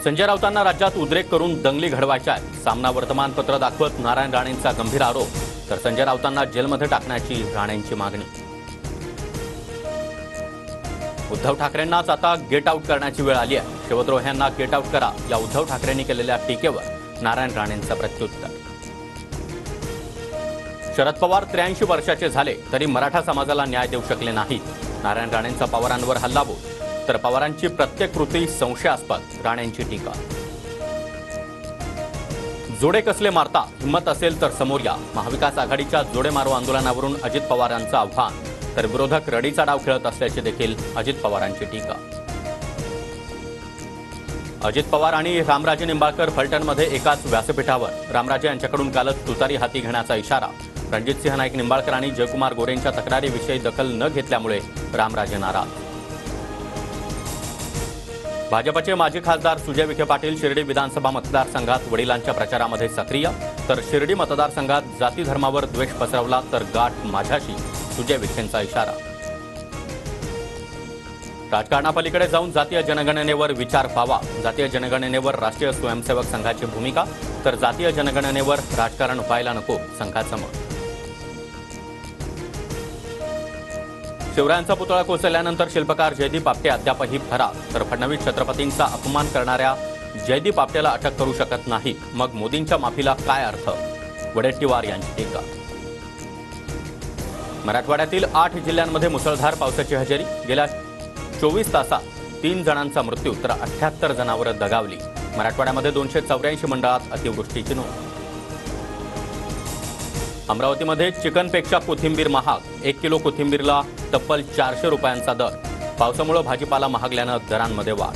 संजय राऊतांना राज्यात उद्रेक करून दंगली घडवायच्या आहेत. सामना वर्तमानपत्र दाखवत नारायण राणेंचा गंभीर आरोप. तर संजय राऊतांना जेलमध्ये टाकण्याची राणेंची मागणी. उद्धव ठाकरेंनाच आता गेट आउट करण्याची वेळ आली आहे. शिवद्रोह्यांना गेट आउट करा या उद्धव ठाकरेंनी केलेल्या टीकेवर नारायण राणेंचं प्रत्युत्तर. शरद पवार 83 वर्षाचे झाले तरी मराठा समाजाला न्याय देऊ शकले नाहीत. नारायण राणेंचा पवारांवर हल्लाबोल. तर पवारांची प्रत्येक कृती संशयास्पद, राणेंची टीका. जोडे कसले मारता, हिम्मत असेल तर समोर या. महाविकास आघाडीच्या जोडे मारो आंदोलनावरून अजित पवारांचं आव्हान. तर विरोधक रडीचा डाव खेळत असल्याची देखील अजित पवारांची टीका. अजित पवार आणि रामराजे निंबाळकर फलटणमध्ये एकाच व्यासपीठावर. रामराजे यांच्याकडून कालच तुतारी हाती घेण्याचा इशारा. रणजितसिंह नाईक निंबाळकर आणि जयकुमार गोरेंच्या तक्रारीविषयी दखल न घेतल्यामुळे रामराजे नाराज. भाजपचे माजी खासदार सुजय विखे पाटील शिर्डी विधानसभा मतदारसंघात वडिलांच्या प्रचारामध्ये सक्रिय. तर शिर्डी मतदारसंघात जाती धर्मावर द्वेष पसरवला तर गाठ माझ्याशी, सुजय विखेंचा इशारा. राजकारणापलीकडे जाऊन जातीय जनगणनेवर विचार व्हावा. जातीय जनगणनेवर राष्ट्रीय स्वयंसेवक संघाची भूमिका. तर जातीय जनगणनेवर राजकारण व्हायला नको, संघाचं मत. शिवरायांचा पुतळा कोसळल्यानंतर शिल्पकार जयदीप आपटे अद्यापही फरार. तर फडणवीस छत्रपतींचा अपमान करणाऱ्या जयदीप आपटेला अटक करू शकत नाही, मग मोदींच्या माफीला काय अर्थ, वडेट्टीवार यांची टीका. मराठवाड्यातील 8 जिल्ह्यांमध्ये मुसळधार पावसाची हजेरी. गेल्या 24 तासात 3 जणांचा मृत्यू तर 78 जनावरं दगावली. मराठवाड्यामध्ये 284 मंडळात अतिवृष्टीची नोंद. अमरावतीमध्ये चिकनपेक्षा कोथिंबीर महाग. 1 किलो कोथिंबीरला तब्बल 400 रुपयांचा दर. पावसामुळे भाजीपाला महागल्यानं दरांमध्ये वाढ.